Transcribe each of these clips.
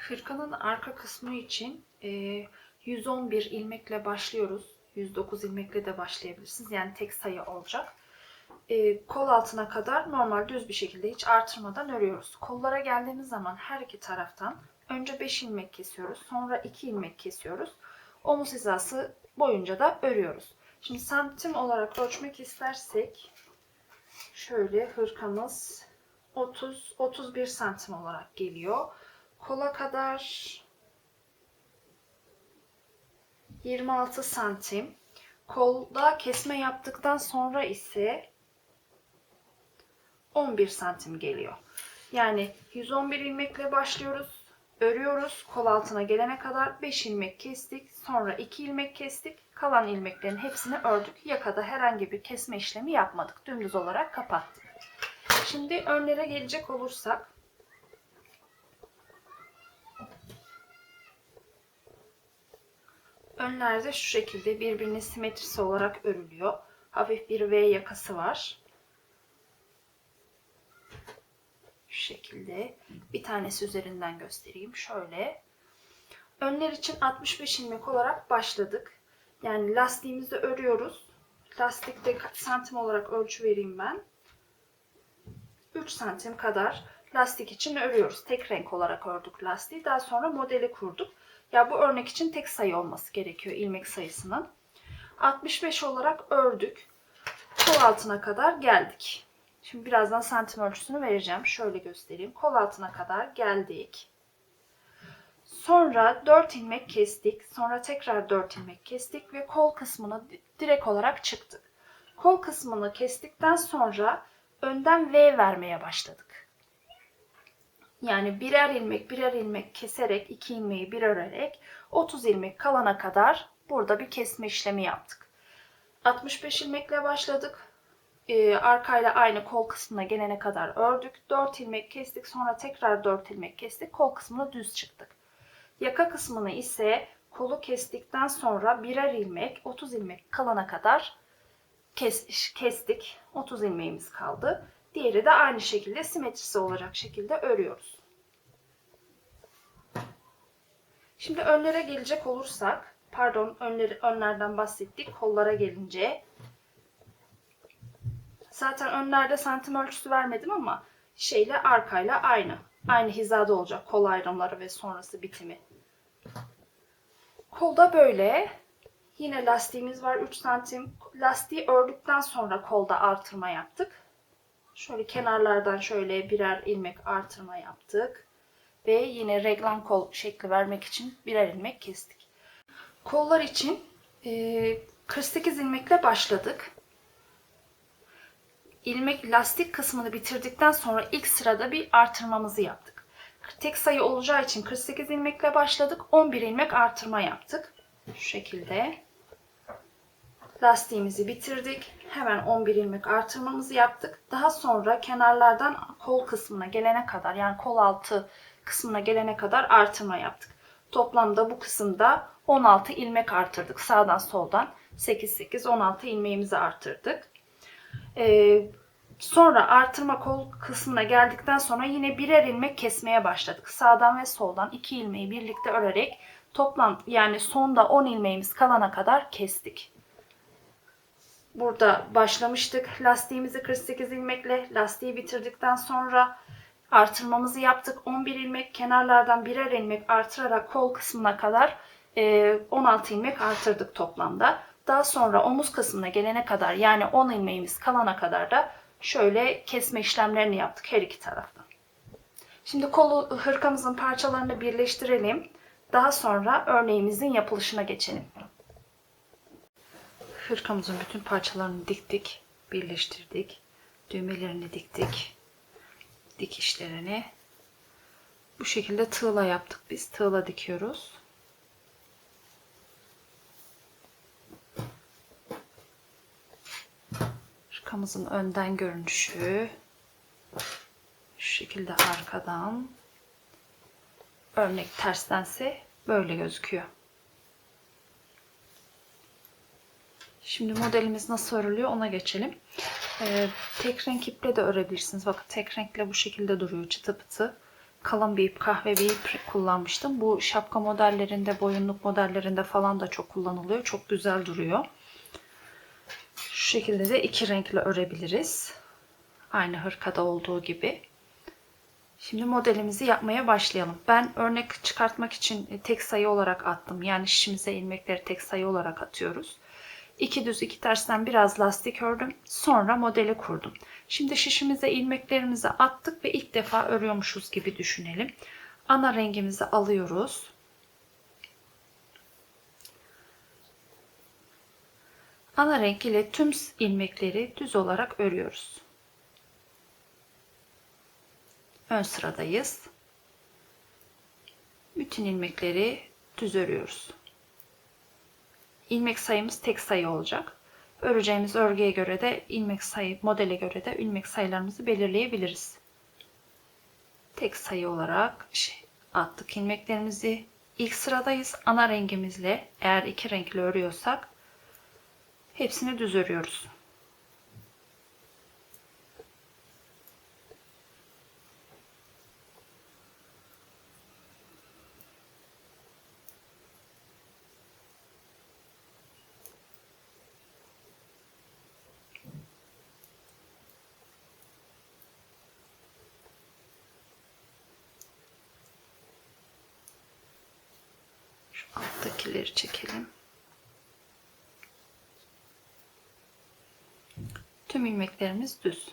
Hırkanın arka kısmı için 111 ilmekle başlıyoruz. 109 ilmekle de başlayabilirsiniz. Yani tek sayı olacak. Kol altına kadar normal düz bir şekilde hiç artırmadan örüyoruz. Kollara geldiğimiz zaman her iki taraftan önce 5 ilmek kesiyoruz. Sonra 2 ilmek kesiyoruz. Omuz hizası boyunca da örüyoruz. Şimdi santim olarak ölçmek istersek şöyle hırkamız 30-31 santim olarak geliyor. Kola kadar 26 santim. Kolda kesme yaptıktan sonra ise 11 santim geliyor. Yani 111 ilmekle başlıyoruz. Örüyoruz. Kol altına gelene kadar 5 ilmek kestik. Sonra 2 ilmek kestik. Kalan ilmeklerin hepsini ördük. Yakada herhangi bir kesme işlemi yapmadık. Dümdüz olarak kapattık. Şimdi önlere gelecek olursak önlerde şu şekilde birbirine simetrisi olarak örülüyor. Hafif bir V yakası var. Şu şekilde. Bir tanesi üzerinden göstereyim. Şöyle. Önler için 65 ilmek olarak başladık. Yani lastiğimizi örüyoruz. Lastikte santim olarak ölçü vereyim ben. 3 santim kadar lastik için örüyoruz. Tek renk olarak ördük lastiği. Daha sonra modeli kurduk. Ya bu örnek için tek sayı olması gerekiyor ilmek sayısının. 65 olarak ördük. Kol altına kadar geldik. Şimdi birazdan santim ölçüsünü vereceğim. Şöyle göstereyim. Kol altına kadar geldik. Sonra 4 ilmek kestik. Sonra tekrar 4 ilmek kestik ve kol kısmını direkt olarak çıktık. Kol kısmını kestikten sonra önden V vermeye başladık. Yani birer ilmek keserek 2 ilmeği bir örerek 30 ilmek kalana kadar burada bir kesme işlemi yaptık. 65 ilmekle başladık. Arkayla aynı kol kısmına gelene kadar ördük. 4 ilmek kestik. Sonra tekrar 4 ilmek kestik. Kol kısmına düz çıktık. Yaka kısmını ise kolu kestikten sonra birer ilmek 30 ilmek kalana kadar kestik. 30 ilmeğimiz kaldı. Diğeri de aynı şekilde simetrisi olacak şekilde örüyoruz. Şimdi önlere gelecek olursak, pardon önlerden bahsettik. Kollara gelince zaten önlerde santim ölçüsü vermedim ama arkayla aynı. Aynı hizada olacak kol ayrımları ve sonrası bitimi. Kolda böyle. Yine lastiğimiz var 3 santim. Lastiği ördükten sonra kolda artırma yaptık. Şöyle kenarlardan şöyle birer ilmek artırma yaptık. Ve yine reglan kol şekli vermek için birer ilmek kestik. Kollar için 48 ilmekle başladık. Lastik kısmını bitirdikten sonra ilk sırada bir artırmamızı yaptık. Tek sayı olacağı için 48 ilmekle başladık. 11 ilmek artırma yaptık. Şu şekilde. Lastiğimizi bitirdik. Hemen 11 ilmek artırmamızı yaptık. Daha sonra kenarlardan kol kısmına gelene kadar, yani kol altı kısmına gelene kadar artırma yaptık. Toplamda bu kısımda 16 ilmek artırdık. Sağdan soldan 8-8-16 ilmeğimizi artırdık. Sonra artırma kol kısmına geldikten sonra yine birer ilmek kesmeye başladık. Sağdan ve soldan 2 ilmeği birlikte örerek toplam, yani sonda 10 ilmeğimiz kalana kadar kestik. Burada başlamıştık. Lastiğimizi 48 ilmekle, lastiği bitirdikten sonra artırmamızı yaptık. 11 ilmek, kenarlardan birer ilmek artırarak kol kısmına kadar 16 ilmek artırdık toplamda. Daha sonra omuz kısmına gelene kadar, yani 10 ilmeğimiz kalana kadar da şöyle kesme işlemlerini yaptık her iki taraftan. Şimdi hırkamızın parçalarını birleştirelim. Daha sonra örneğimizin yapılışına geçelim. Hırkamızın bütün parçalarını diktik, birleştirdik. Düğmelerini diktik. Dikişlerini. Bu şekilde tığla yaptık biz. Tığla dikiyoruz. Hırkamızın önden görünüşü. Şu şekilde arkadan. Örnek terstense böyle gözüküyor. Şimdi modelimiz nasıl örülüyor ona geçelim. Tek renk iple de örebilirsiniz. Bakın tek renkle bu şekilde duruyor, çıtı pıtı. kalın bir ip, kahve bir ip kullanmıştım. Bu şapka modellerinde, boyunluk modellerinde falan da çok kullanılıyor. Çok güzel duruyor. Şu şekilde de iki renkle örebiliriz. Aynı hırkada olduğu gibi. Şimdi modelimizi yapmaya başlayalım. Ben örnek çıkartmak için tek sayı olarak attım. Yani şişimize ilmekleri tek sayı olarak atıyoruz. 2 düz 2 tersten biraz lastik ördüm. Sonra modeli kurdum. Şimdi şişimize ilmeklerimizi attık ve ilk defa örüyormuşuz gibi düşünelim. Ana rengimizi alıyoruz. Ana renk ile tüm ilmekleri düz olarak örüyoruz. Ön sıradayız. Bütün ilmekleri düz örüyoruz. İlmek sayımız tek sayı olacak. Öreceğimiz örgüye göre de ilmek sayı, modele göre de ilmek sayılarımızı belirleyebiliriz. Tek sayı olarak attık ilmeklerimizi. İlk sıradayız. Ana rengimizle, eğer iki renkli örüyorsak hepsini düz örüyoruz. Şu alttakileri çekelim. Tüm ilmeklerimiz düz.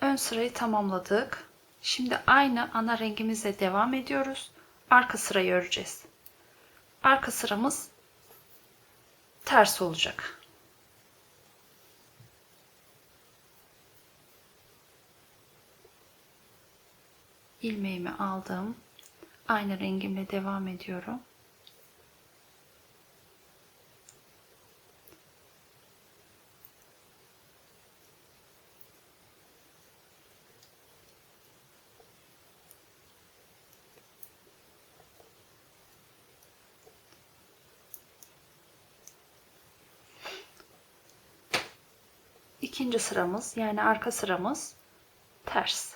Ön sırayı tamamladık. Şimdi aynı ana rengimizle devam ediyoruz. Arka sırayı öreceğiz. Arka sıramız ters olacak. İlmeğimi aldım. Aynı rengimle devam ediyorum. İkinci sıramız, yani arka sıramız ters.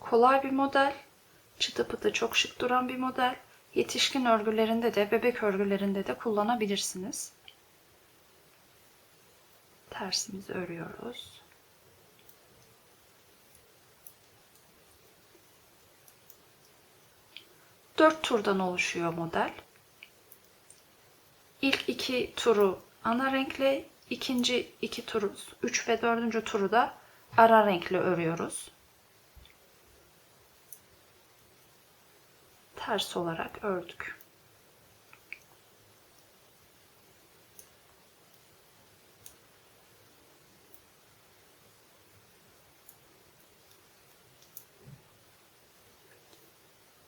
Kolay bir model. Çıtı pıtı çok şık duran bir model. Yetişkin örgülerinde de, bebek örgülerinde de kullanabilirsiniz. Tersimizi örüyoruz. Dört turdan oluşuyor model. İlk iki turu ana renkle, ikinci iki turu, 3 ve 4. turu da ara renkle örüyoruz. Ters olarak ördük.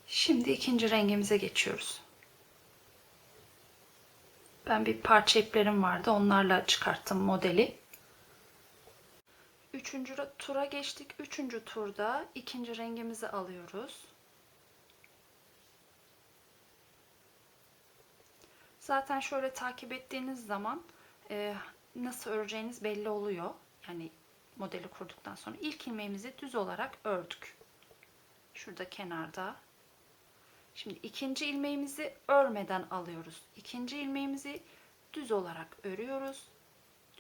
Şimdi ikinci rengimize geçiyoruz. Ben bir parça iplerim vardı. Onlarla çıkarttım modeli. Üçüncü tura geçtik. Üçüncü turda ikinci rengimizi alıyoruz. Zaten şöyle takip ettiğiniz zaman nasıl öreceğiniz belli oluyor. Yani modeli kurduktan sonra ilk ilmeğimizi düz olarak ördük. Şurada kenarda. Şimdi ikinci ilmeğimizi örmeden alıyoruz. İkinci ilmeğimizi düz olarak örüyoruz.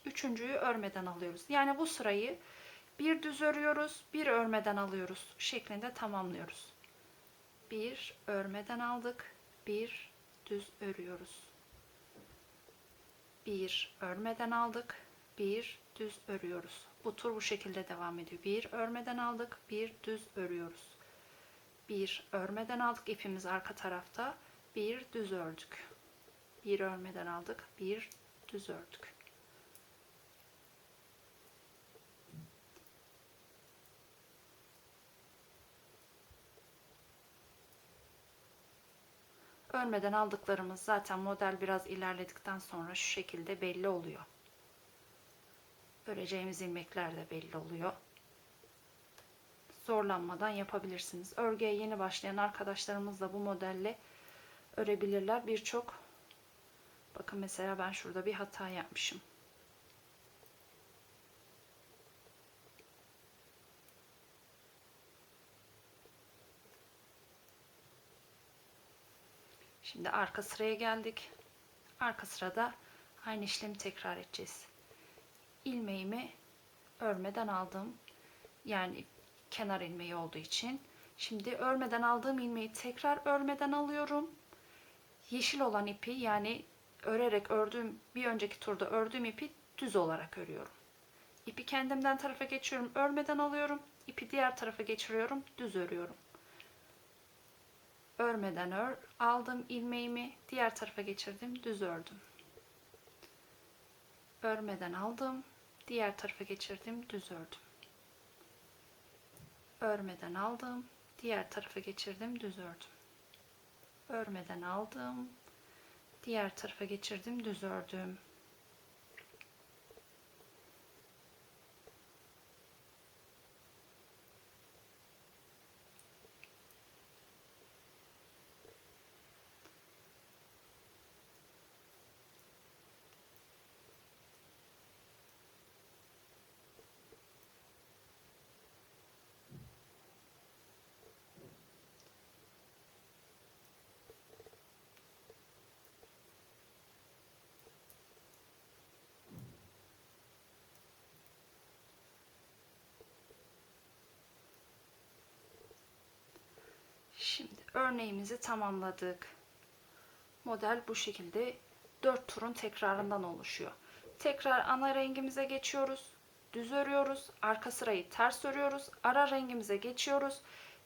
Üçüncüyü örmeden alıyoruz. Yani bu sırayı bir düz örüyoruz, bir örmeden alıyoruz şeklinde tamamlıyoruz. Bir örmeden aldık, bir düz örüyoruz. Bir örmeden aldık, bir düz örüyoruz. Bu tur bu şekilde devam ediyor. Bir örmeden aldık, bir düz örüyoruz. Bir örmeden aldık, ipimiz arka tarafta. Bir düz ördük. Bir örmeden aldık, bir düz ördük. Örmeden aldıklarımız zaten model biraz ilerledikten sonra şu şekilde belli oluyor. Öreceğimiz ilmekler de belli oluyor. Zorlanmadan yapabilirsiniz. Örgüye yeni başlayan arkadaşlarımız da bu modelle örebilirler. Bakın mesela ben şurada bir hata yapmışım. Şimdi arka sıraya geldik. Arka sırada aynı işlemi tekrar edeceğiz. İlmeğimi örmeden aldım. Yani kenar ilmeği olduğu için. Şimdi örmeden aldığım ilmeği tekrar örmeden alıyorum. Yeşil olan ipi, yani örerek ördüğüm, bir önceki turda ördüğüm ipi düz olarak örüyorum. İpi kendimden tarafa geçiyorum, örmeden alıyorum. İpi diğer tarafa geçiriyorum, düz örüyorum. Örmeden aldım ilmeğimi, diğer tarafa geçirdim, düz ördüm. Örmeden aldım, diğer tarafa geçirdim, düz ördüm. Örmeden aldım, diğer tarafa geçirdim, düz ördüm. Örmeden aldım, diğer tarafa geçirdim, düz ördüm. Şimdi örneğimizi tamamladık. Model bu şekilde 4 turun tekrarından oluşuyor. Tekrar ana rengimize geçiyoruz. Düz örüyoruz. Arka sırayı ters örüyoruz. Ara rengimize geçiyoruz.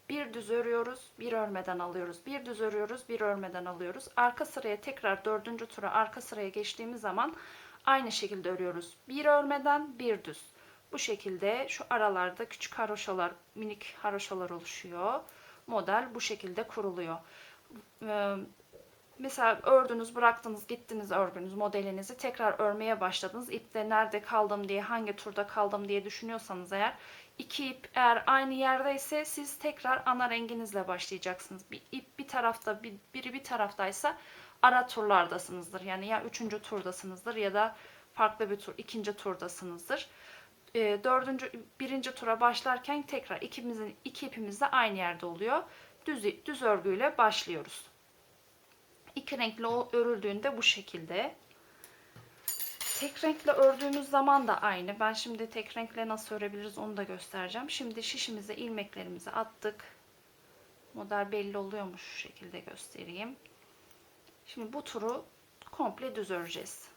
Bir düz örüyoruz. Bir örmeden alıyoruz. Bir düz örüyoruz. Bir örmeden alıyoruz. Arka sıraya tekrar 4. tura arka sıraya geçtiğimiz zaman aynı şekilde örüyoruz. Bir örmeden bir düz. Bu şekilde şu aralarda küçük haroşalar, minik haroşalar oluşuyor. Model bu şekilde kuruluyor. Mesela ördünüz, bıraktınız, gittiniz örgünüz, modelinizi tekrar örmeye başladınız. İpte nerede kaldım diye, hangi turda kaldım diye düşünüyorsanız eğer, iki ip eğer aynı yerdeyse siz tekrar ana renginizle başlayacaksınız. Bir ip bir tarafta, biri bir taraftaysa ara turlardasınızdır. Yani ya 3. turdasınızdır ya da farklı bir tur, 2. turdasınızdır. Birinci tura başlarken tekrar iki ipimiz de aynı yerde oluyor. Düz örgüyle başlıyoruz. İki renkli örüldüğünde bu şekilde. Tek renkle ördüğümüz zaman da aynı. Ben şimdi tek renkle nasıl örebiliriz onu da göstereceğim. Şimdi şişimize ilmeklerimizi attık. Model belli oluyormuş, şu şekilde göstereyim. Şimdi bu turu komple düz öreceğiz.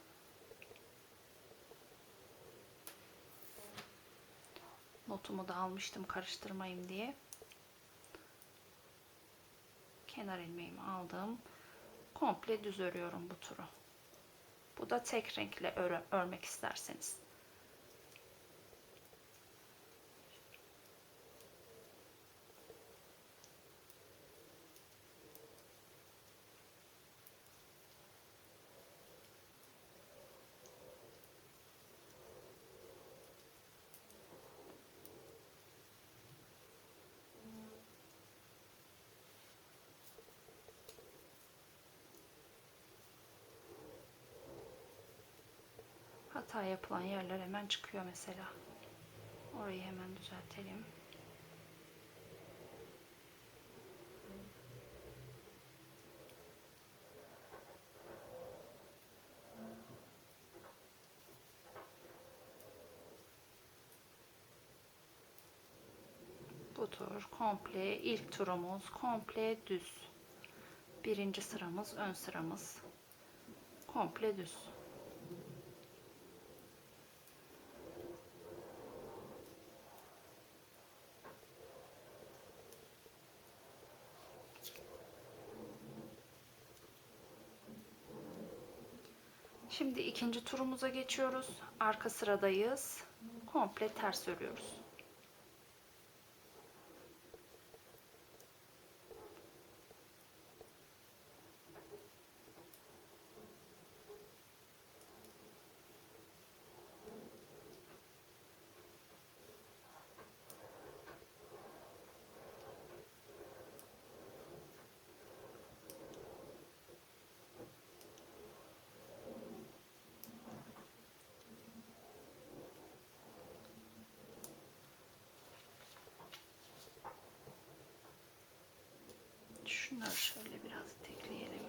Notumu da almıştım karıştırmayayım diye. Kenar ilmeğimi aldım. Komple düz örüyorum bu turu. Bu da tek renkle örmek isterseniz. Hata yapılan yerler hemen çıkıyor mesela. Orayı hemen düzeltelim. Bu tur komple, ilk turumuz komple düz. Birinci sıramız, ön sıramız komple düz. Şimdi ikinci turumuza geçiyoruz. Arka sıradayız. Komple ters örüyoruz. Şunları şöyle biraz tekleyelim.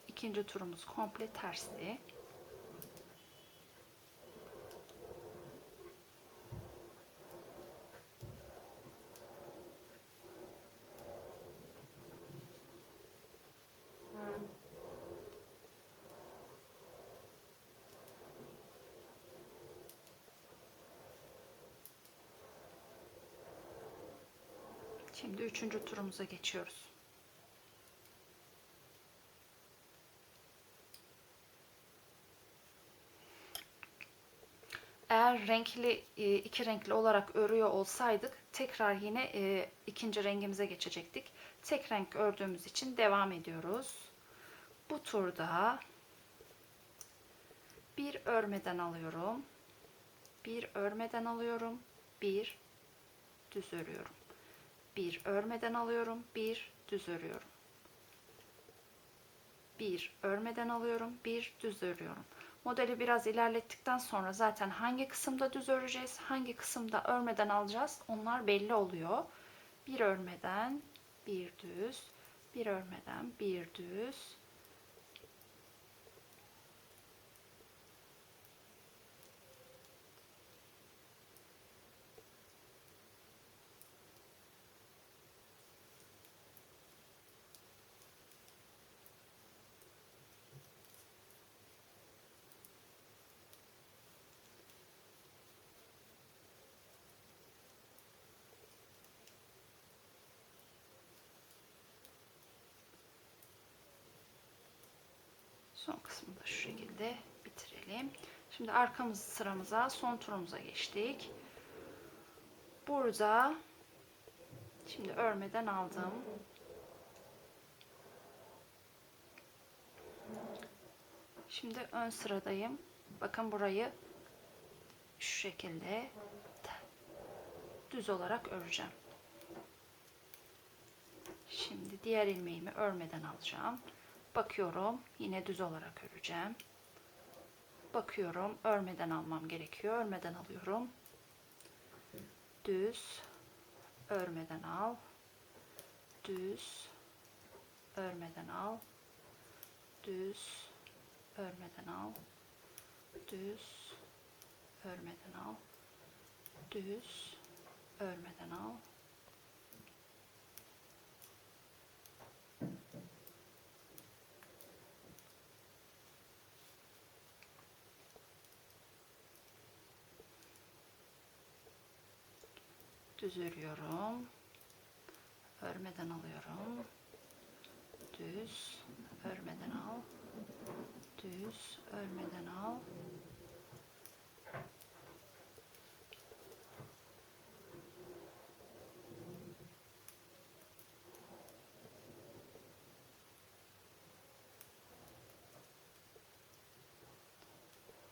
İkinci turumuz komple tersli. Şimdi üçüncü turumuza geçiyoruz. Eğer renkli iki renkli olarak örüyor olsaydık tekrar yine ikinci rengimize geçecektik. Tek renk ördüğümüz için devam ediyoruz. Bu turda bir örmeden alıyorum. Bir örmeden alıyorum. Bir düz örüyorum. Bir örmeden alıyorum. Bir düz örüyorum. Bir örmeden alıyorum. Bir düz örüyorum. Modeli biraz ilerlettikten sonra zaten hangi kısımda düz öreceğiz, hangi kısımda örmeden alacağız onlar belli oluyor. Bir örmeden bir düz, bir örmeden bir düz. Son kısmını da şu şekilde bitirelim. Şimdi arkamız sıramıza, son turumuza geçtik. Burada şimdi örmeden aldım. Şimdi ön sıradayım. Bakın burayı şu şekilde düz olarak öreceğim. Şimdi diğer ilmeğimi örmeden alacağım. Bakıyorum, yine düz olarak öreceğim. Bakıyorum, örmeden almam gerekiyor. Örmeden alıyorum. Düz, örmeden al. Düz, örmeden al. Düz, örmeden al. Düz, örmeden al. Düz, örmeden al. Düz örüyorum. Örmeden alıyorum. Düz, örmeden al. Düz, örmeden al.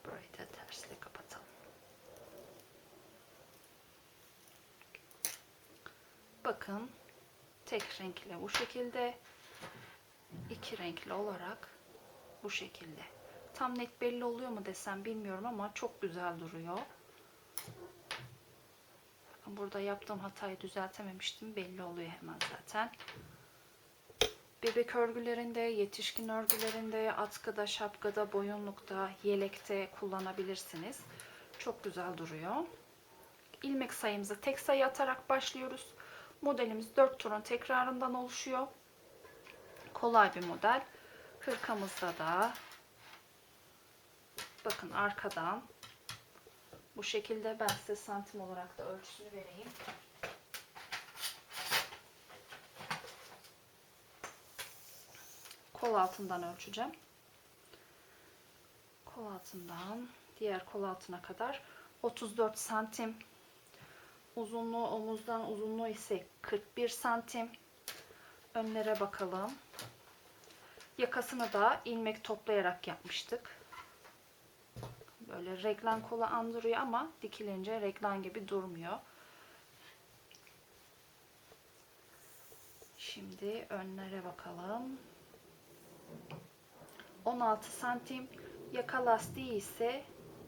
Burayı da tersle kapatalım. Bakın tek renkle bu şekilde, iki renkli olarak bu şekilde. Tam net belli oluyor mu desem bilmiyorum ama çok güzel duruyor. Bakın burada yaptığım hatayı düzeltememiştim. Belli oluyor hemen zaten. Bebek örgülerinde, yetişkin örgülerinde, atkıda, şapkada, boyunlukta, yelekte kullanabilirsiniz. Çok güzel duruyor. İlmek sayımızı tek sayı atarak başlıyoruz. Modelimiz 4 turun tekrarından oluşuyor. Kolay bir model. Hırkamızda da Bakın arkadan bu şekilde, ben size santim olarak da ölçüsünü vereyim. Kol altından ölçeceğim. Kol altından diğer kol altına kadar 34 santim. Uzunluğu, omuzdan uzunluğu ise 41 santim. Önlere bakalım. Yakasını da ilmek toplayarak yapmıştık. Böyle reglan kola andırıyor ama dikilince reglan gibi durmuyor. Şimdi önlere bakalım. 16 santim. Yaka lastiği ise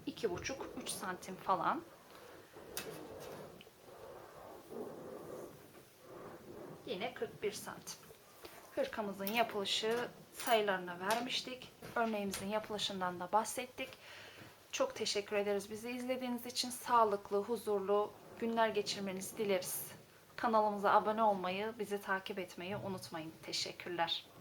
2,5-3 santim falan. Yine 41 santim. Hırkamızın yapılışı sayılarını vermiştik. Örneğimizin yapılışından da bahsettik. Çok teşekkür ederiz bizi izlediğiniz için. Sağlıklı, huzurlu günler geçirmenizi dileriz. Kanalımıza abone olmayı, bizi takip etmeyi unutmayın. Teşekkürler.